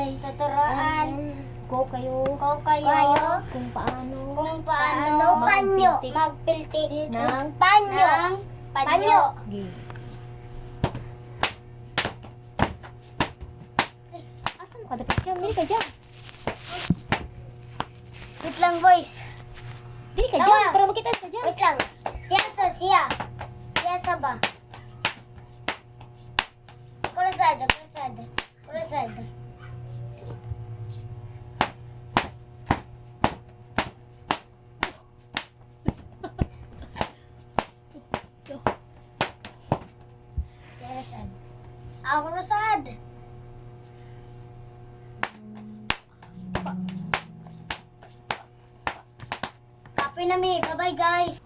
guys, tuturuan Ko kayo ko kung paano magpiltik ng panyo. game. Asa mo ka dapat dyan? Dili ka dyan. Wait lang, boys. Dili ka Tawa. dyan. Para makita ka dyan. Wait lang. Siya sa ba? Kurasada. Ako rusad. Kape na mi. Bye-bye guys.